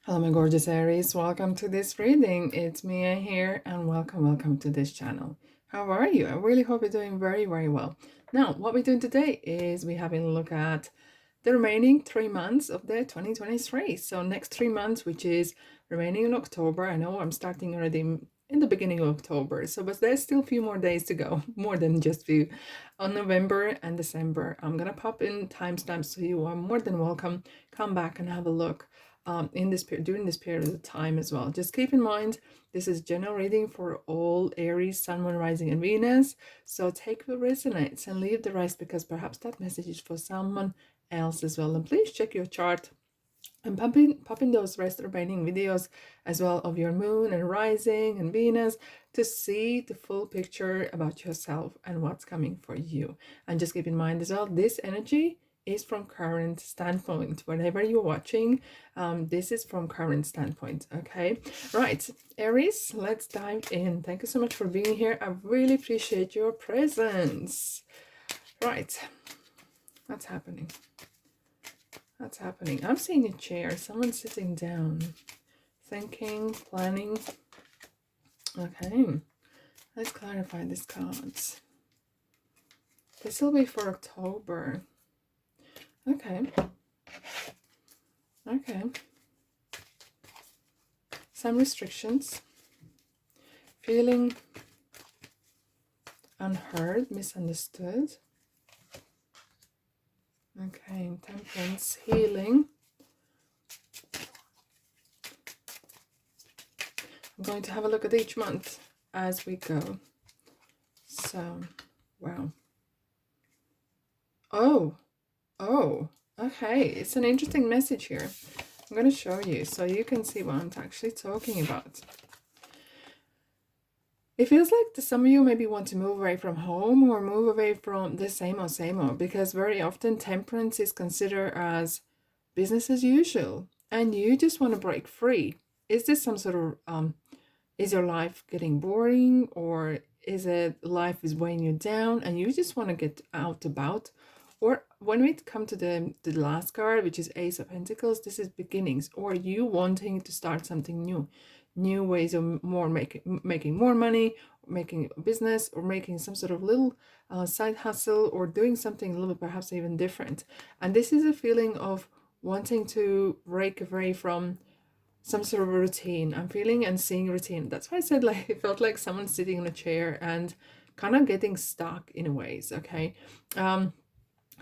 Hello, my gorgeous Aries. Welcome to this reading. It's Mia here, and welcome to this channel. How are you? I really hope you're doing very, very well. Now, what we're doing today is we're having a look at the remaining 3 months of the 2023. So next 3 months, which is remaining in October. I know I'm starting already in the beginning of October, but there's still a few more days to go, more than just few. On November and December, I'm gonna pop in timestamps, so you are more than welcome. Come back and have a look in this period, during this period of time as well. Just keep in mind, this is general reading for all Aries, Sun, Moon, Rising, and Venus. So take what resonates and leave the rest, because perhaps that message is for someone else as well. And please check your chart and pop in those remaining videos as well of your moon and rising and Venus to see the full picture about yourself and what's coming for you. And just keep in mind as well, this energy is from current standpoint. Whenever you're watching, this is from current standpoint. Okay, right, Aries, let's dive in. Thank you so much for being here. I really appreciate your presence. Right, what's happening? What's happening? I'm seeing a chair, someone sitting down, thinking, planning. Okay, let's clarify these cards. This will be for October. Okay. Okay. Some restrictions. Feeling unheard, misunderstood. Okay, temperance, healing. I'm going to have a look at each month as we go. So, wow. Oh, okay. It's an interesting message here. I'm going to show you so you can see what I'm actually talking about. It feels like some of you maybe want to move away from home or move away from the same old, because very often temperance is considered as business as usual and you just want to break free. Is this some sort of, is your life getting boring, or is it life is weighing you down and you just want to get out about? Or when we come to the last card, which is Ace of Pentacles, this is beginnings, or you wanting to start something new ways of making more money, making a business, or making some sort of little side hustle, or doing something a little bit perhaps even different. And this is a feeling of wanting to break away from some sort of a routine. I'm feeling and seeing routine. That's why I said, like, it felt like someone sitting in a chair and kind of getting stuck in a ways. Okay.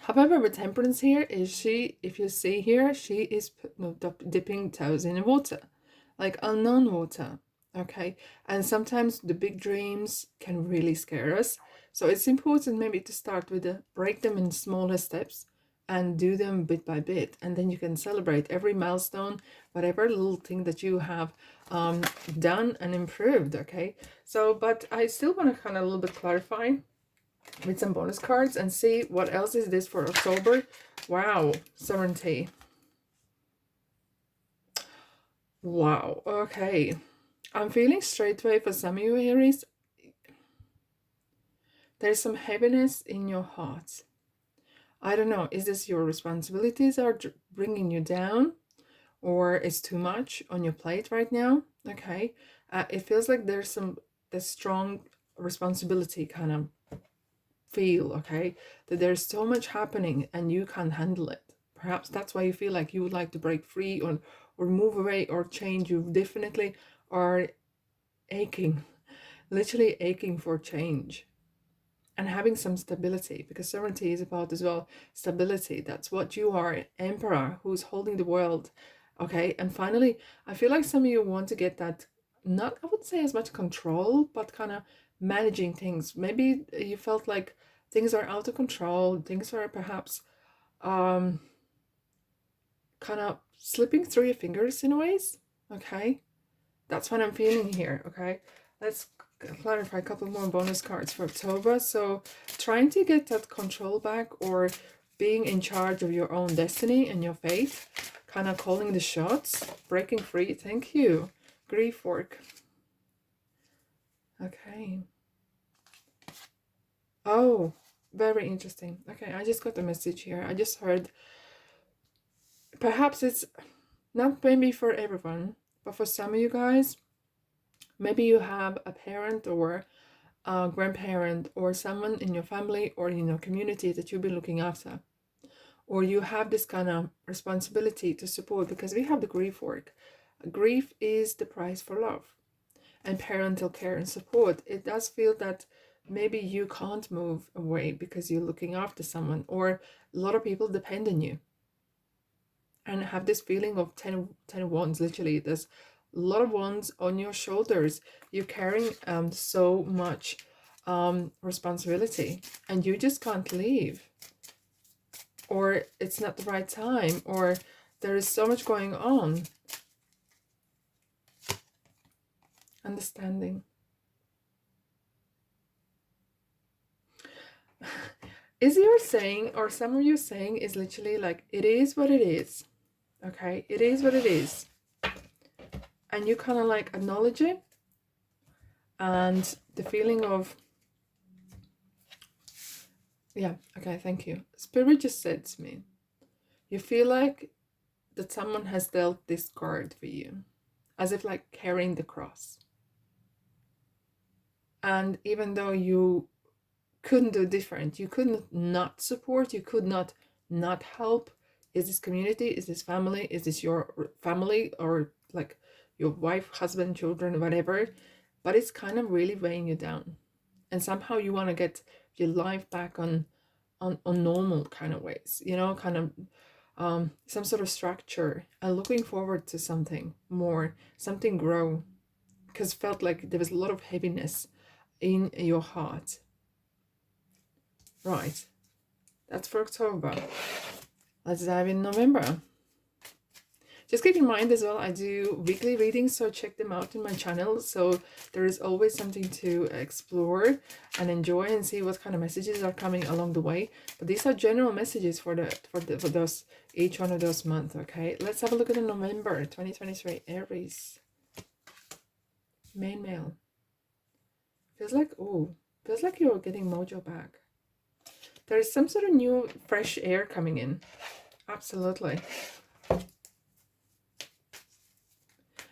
However, with temperance here is she, if you see here, she is dipping toes in the water, like unknown water. Okay. And sometimes the big dreams can really scare us. So it's important maybe to start with break them in smaller steps and do them bit by bit. And then you can celebrate every milestone, whatever little thing that you have done and improved. Okay. So, but I still want to kind of a little bit clarify with some bonus cards and see what else is this for October. Wow, sovereignty. Wow, okay. I'm feeling straight away for some of you, Aries. There's some heaviness in your heart. I don't know, is this your responsibilities are bringing you down, or is too much on your plate right now? Okay, it feels like there's the strong responsibility kind of feel, okay, that there's so much happening and you can't handle it. Perhaps that's why you feel like you would like to break free, or move away or change. You definitely are aching, literally aching for change and having some stability, because sovereignty is about as well stability. That's what you are, emperor who's holding the world. Okay, and finally I feel like some of you want to get that, not, I would say as much control, but kind of managing things. Maybe you felt like things are out of control, things are perhaps kind of slipping through your fingers in ways. Okay, that's what I'm feeling here. Okay, let's clarify a couple more bonus cards for October. So trying to get that control back, or being in charge of your own destiny and your fate, kind of calling the shots, breaking free. Thank you. Grief fork. Okay. Oh, very interesting. Okay, I just got a message here. I just heard perhaps it's Not maybe for everyone, but for some of you guys, maybe you have a parent or a grandparent or someone in your family or in your community that you'll be looking after. Or you have this kind of responsibility to support, because we have the grief work. Grief is the price for love and parental care and support. It does feel that maybe you can't move away because you're looking after someone, or a lot of people depend on you and have this feeling of 10 wands. Literally, there's a lot of wands on your shoulders. You're carrying so much responsibility, and you just can't leave, or it's not the right time, or there is so much going on. Understanding. Is your saying, or some of you saying, is literally like, it is what it is. Okay, it is what it is. And you kind of like acknowledge it. And the feeling of, yeah, okay, thank you. Spirit just said to me, you feel like that someone has dealt this card for you, as if like carrying the cross. And even though you couldn't do different, you couldn't not support, you could not help. Is this community, is this family, is this your family, or like your wife, husband, children, whatever, but it's kind of really weighing you down, and somehow you want to get your life back on normal kind of ways, you know, kind of some sort of structure, and looking forward to something more, something grow, because felt like there was a lot of heaviness in your heart. Right, that's for October. Let's dive in November. Just keep in mind as well, I do weekly readings, so check them out in my channel. So there is always something to explore and enjoy and see what kind of messages are coming along the way. But these are general messages for those, each one of those months. Okay, let's have a look at the November 2023 Aries. Main male. Feels like, oh, feels like you're getting mojo back. There is some sort of new fresh air coming in. Absolutely.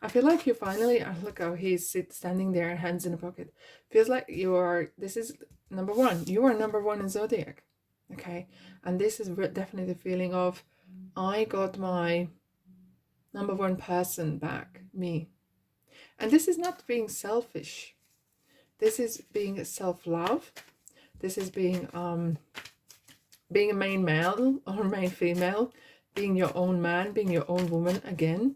I feel like you finally, look how he's standing there, hands in a pocket. Feels like you are, this is number one. You are number one in Zodiac. Okay. And this is definitely the feeling of, I got my number one person back, me. And this is not being selfish. This is being self-love. This is being a main male or main female, being your own man, being your own woman again.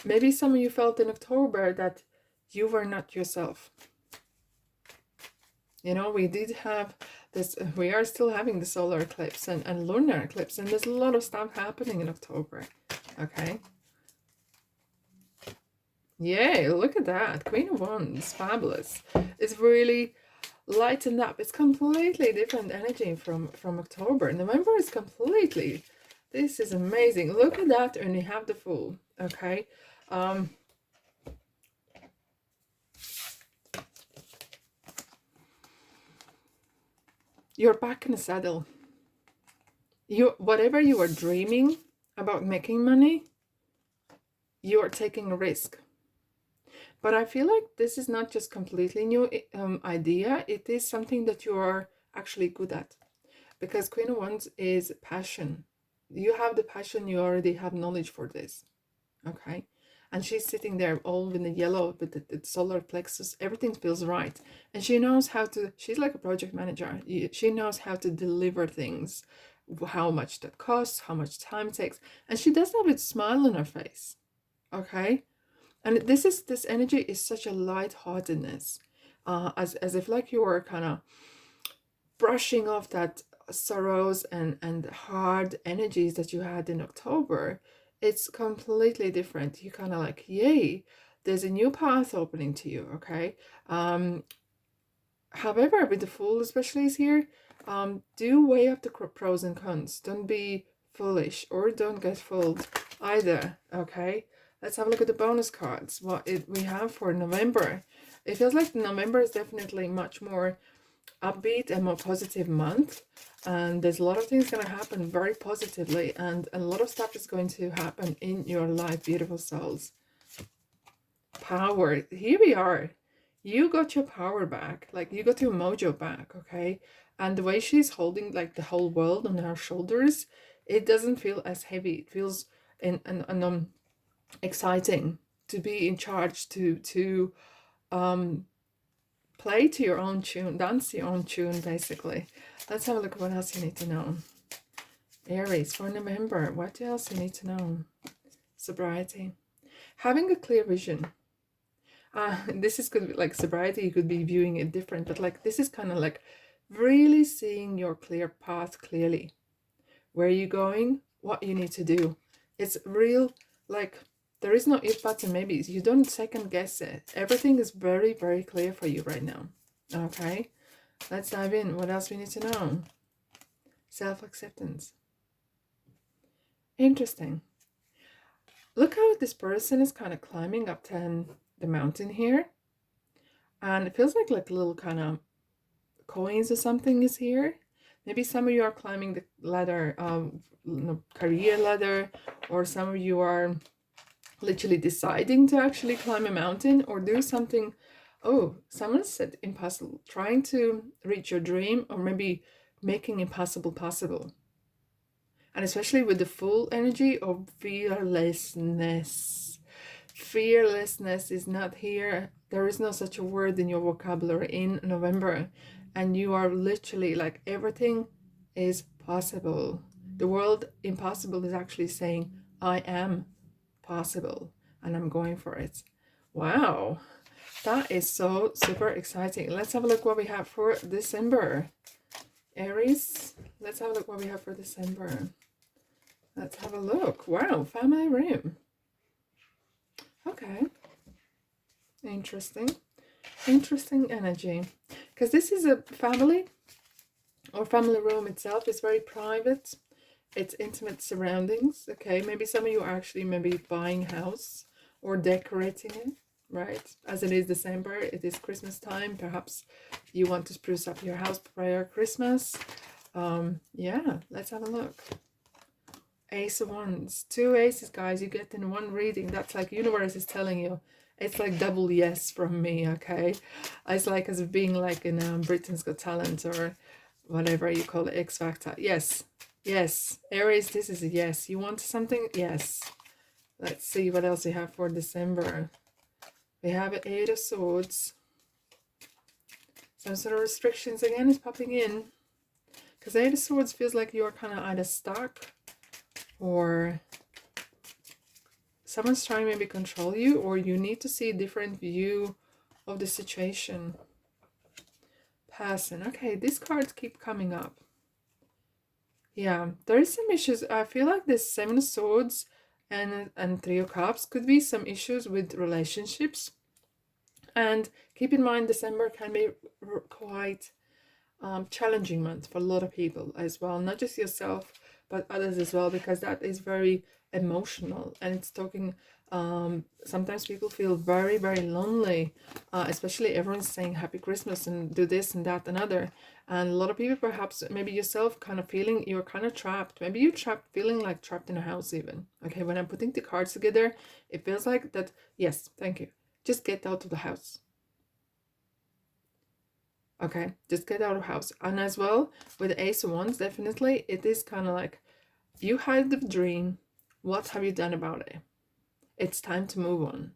Maybe some of you felt in October that you were not yourself. You know, we did have this, we are still having the solar eclipse and lunar eclipse, and there's a lot of stuff happening in October. Okay. Yay, look at that. Queen of Wands, fabulous. It's really lightened up. It's completely different energy from October. November is completely, this is amazing. Look at that, and you have the Fool. Okay. You're back in the saddle. Whatever you are dreaming about making money, you are taking a risk. But I feel like this is not just completely new idea. It is something that you are actually good at, because Queen of Wands is passion. You have the passion. You already have knowledge for this. Okay. And she's sitting there all in the yellow with the solar plexus. Everything feels right. And she knows how to, she's like a project manager. She knows how to deliver things, how much that costs, how much time it takes. And she does that with a smile on her face. Okay. And this energy is such a lightheartedness, as if like you were kind of brushing off that sorrows and hard energies that you had in October. It's completely different. You kind of like, yay, there's a new path opening to you. Okay. However, with the Fool especially is here, do weigh up the pros and cons. Don't be foolish, or don't get fooled either. Okay. Let's have a look at the bonus cards. What we have for November. It feels like November is definitely much more upbeat and more positive month. And there's a lot of things going to happen very positively, and a lot of stuff is going to happen in your life, beautiful souls. Power. Here we are. You got your power back. Like, you got your mojo back, okay? And the way she's holding, like, the whole world on her shoulders, it doesn't feel as heavy. It feels exciting to be in charge, to play to your own tune, dance to your own tune, basically. Let's have a look at what else you need to know. Aries, for November, what else you need to know? Sobriety. Having a clear vision. This is could be like sobriety, you could be viewing it different, but like this is kind of like really seeing your clear path clearly. Where are you going? What you need to do. It's real, like, there is no if, buts, and maybes. You don't second guess it. Everything is very, very clear for you right now. Okay, let's dive in. What else we need to know? Self-acceptance. Interesting. Look how this person is kind of climbing up the mountain here. And it feels like little kind of coins or something is here. Maybe some of you are climbing the ladder, career ladder, or some of you are literally deciding to actually climb a mountain or do something. Oh, someone said impossible. Trying to reach your dream, or maybe making impossible possible. And especially with the full energy of fearlessness. Fearlessness is not here. There is no such a word in your vocabulary in November. And you are literally like, everything is possible. The word impossible is actually saying, I am possible and I'm going for it. Wow, that is so super exciting. Let's have a look what we have for December. Aries, let's have a look what we have for December. Let's have a look. Wow, family room. Okay, interesting energy, because this is a family, or family room itself is very private. It's intimate surroundings. Okay, maybe some of you are actually maybe buying a house or decorating it, right? As it is December, it is Christmas time. Perhaps you want to spruce up your house prior Christmas. Yeah, let's have a look. Ace of Wands. 2 aces, guys, you get in one reading. That's like universe is telling you. It's like double yes from me, okay? It's like as being like in Britain's Got Talent, or whatever you call it, X Factor. Yes, yes. Aries, this is a yes. You want something? Yes. Let's see what else we have for December. We have an 8 of Swords. Some sort of restrictions again is popping in. Because 8 of Swords feels like you're kind of either stuck, or someone's trying to maybe control you, or you need to see a different view of the situation. Person. Okay, these cards keep coming up. Yeah, there is some issues. I feel like this 7 of Swords and 3 of Cups could be some issues with relationships. And keep in mind, December can be quite challenging month for a lot of people as well. Not just yourself, but others as well, because that is very emotional, and it's talking, sometimes people feel very, very lonely, especially everyone's saying happy Christmas and do this and that and other, and a lot of people, perhaps maybe yourself, kind of feeling you're kind of trapped. Maybe you're trapped, feeling like trapped in a house even. Okay, when I'm putting the cards together, it feels like that. Yes, thank you. Just get out of the house. Okay, just get out of the house. And as well, with Ace of Wands, definitely, it is kind of like, you had the dream. What have you done about it? It's time to move on.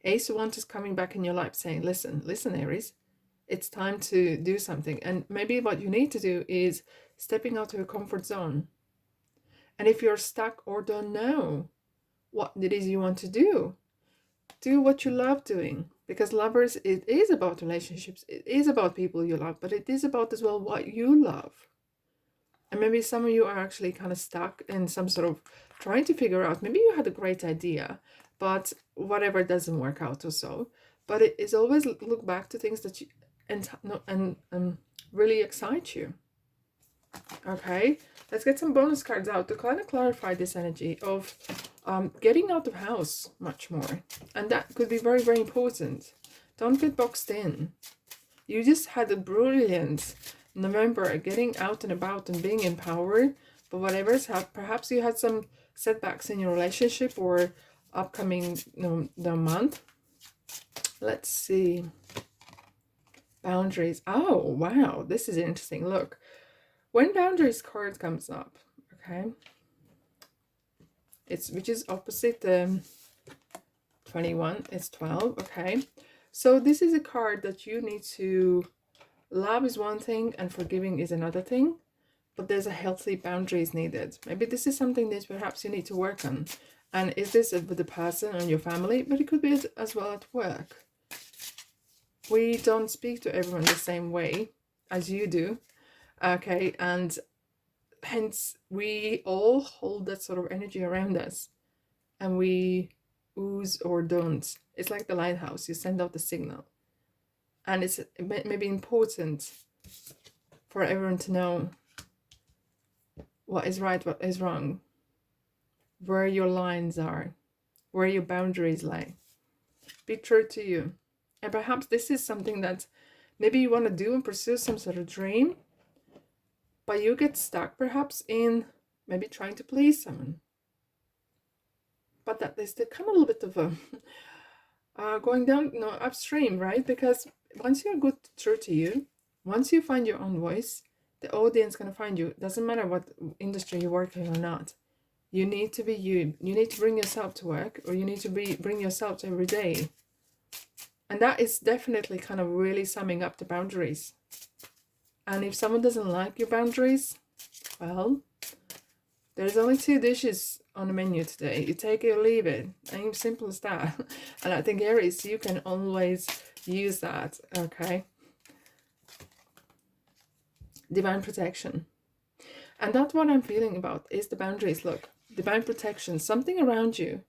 Ace of Wands is coming back in your life saying, listen, Aries, it's time to do something. And maybe what you need to do is stepping out of your comfort zone. And if you're stuck or don't know what it is you want to do what you love doing. Because lovers, it is about relationships. It is about people you love, but it is about as well what you love. And maybe some of you are actually kind of stuck in some sort of trying to figure out, maybe you had a great idea, but whatever doesn't work out or so. But it is always look back to things that you and really excite you. Okay, let's get some bonus cards out to kind of clarify this energy of getting out of house much more. And that could be very, very important. Don't get boxed in. You just had a brilliant November, getting out and about and being empowered. But whatever's happened, perhaps you had some setbacks in your relationship or upcoming the month. Let's see. Boundaries. Oh, wow. This is interesting. Look, when boundaries card comes up, okay, it's which is opposite the 21, it's 12, okay. So this is a card that you need to, love is one thing and forgiving is another thing, but there's a healthy boundaries needed. Maybe this is something that perhaps you need to work on. And is this with the person and your family, but it could be as well at work. We don't speak to everyone the same way as you do, okay, and hence we all hold that sort of energy around us, and we ooze or don't. It's like the lighthouse, you send out the signal, and it's maybe important for everyone to know what is right, what is wrong, where your lines are, where your boundaries lie. Be true to you. And perhaps this is something that maybe you want to do and pursue some sort of dream, but you get stuck perhaps in maybe trying to please someone. But that is the kind of a little bit of a going down, upstream, right? Because once you're good, true to you, once you find your own voice, the audience gonna find you. Doesn't matter what industry you're working or not. You need to be you. You need to bring yourself to work, or you need to bring yourself to every day. And that is definitely kind of really summing up the boundaries. And if someone doesn't like your boundaries, well, there's only 2 dishes on the menu today. You take it or leave it. And simple as that. And I think, Aries, you can always use that, okay? Divine protection. And that's what I'm feeling about, is the boundaries. Look, divine protection, something around you.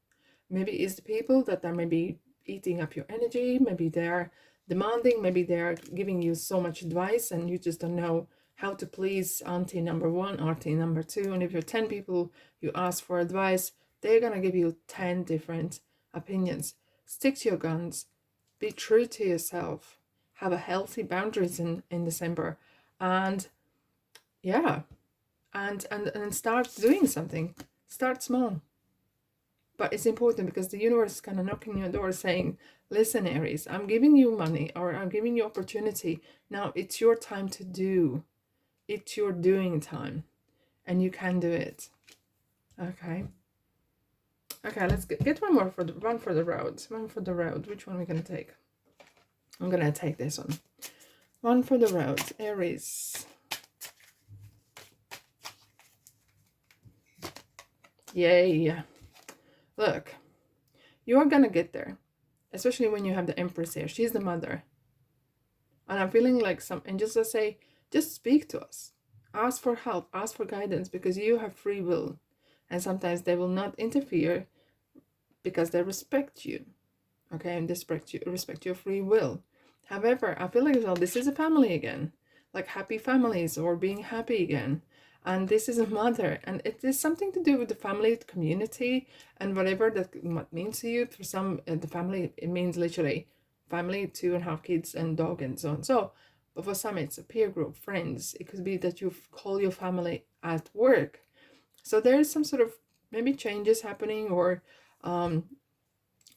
Maybe it's the people that are maybe eating up your energy. Maybe they're demanding. Maybe they're giving you so much advice and you just don't know how to please auntie number 1, auntie number 2. And if you're 10 people you ask for advice, they're gonna give you 10 different opinions. Stick to your guns. Be true to yourself. Have a healthy boundaries in December. And yeah, and start doing something. Start small. But it's important because the universe is kind of knocking your door saying, listen, Aries, I'm giving you money, or I'm giving you opportunity. Now it's your time to do. It's your doing time. And you can do it. Okay. Okay, let's get one more for the road. One for the road. Which one are we going to take? I'm going to take this one. One for the road. Aries. Yay. Look, you are gonna get there, especially when you have the Empress here. She's the mother. And I'm feeling like some angels that say, just speak to us. Ask for help, ask for guidance, because you have free will. And sometimes they will not interfere because they respect you. Okay, and they respect your free will. However, I feel like, well, this is a family again. Like happy families, or being happy again. And this is a mother, and it is something to do with the family, community, and whatever that means to you. For some, the family, it means literally family, 2.5 kids and dog and so on. So, but for some, it's a peer group, friends. It could be that you call your family at work. So there is some sort of maybe changes happening, or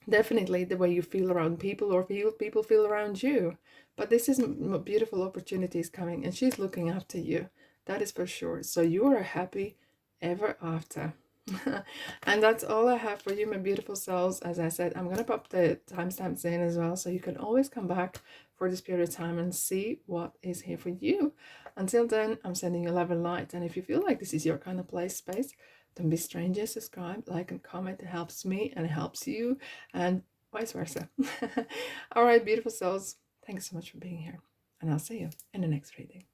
definitely the way you feel around people, or people feel around you. But this is beautiful opportunities coming, and she's looking after you. That is for sure. So you are happy ever after. And that's all I have for you, my beautiful souls. As I said, I'm going to pop the timestamps in as well, so you can always come back for this period of time and see what is here for you. Until then, I'm sending you love and light. And if you feel like this is your kind of space, don't be strangers. Subscribe, like, and comment. It helps me and it helps you, and vice versa. All right, beautiful souls. Thanks so much for being here. And I'll see you in the next reading.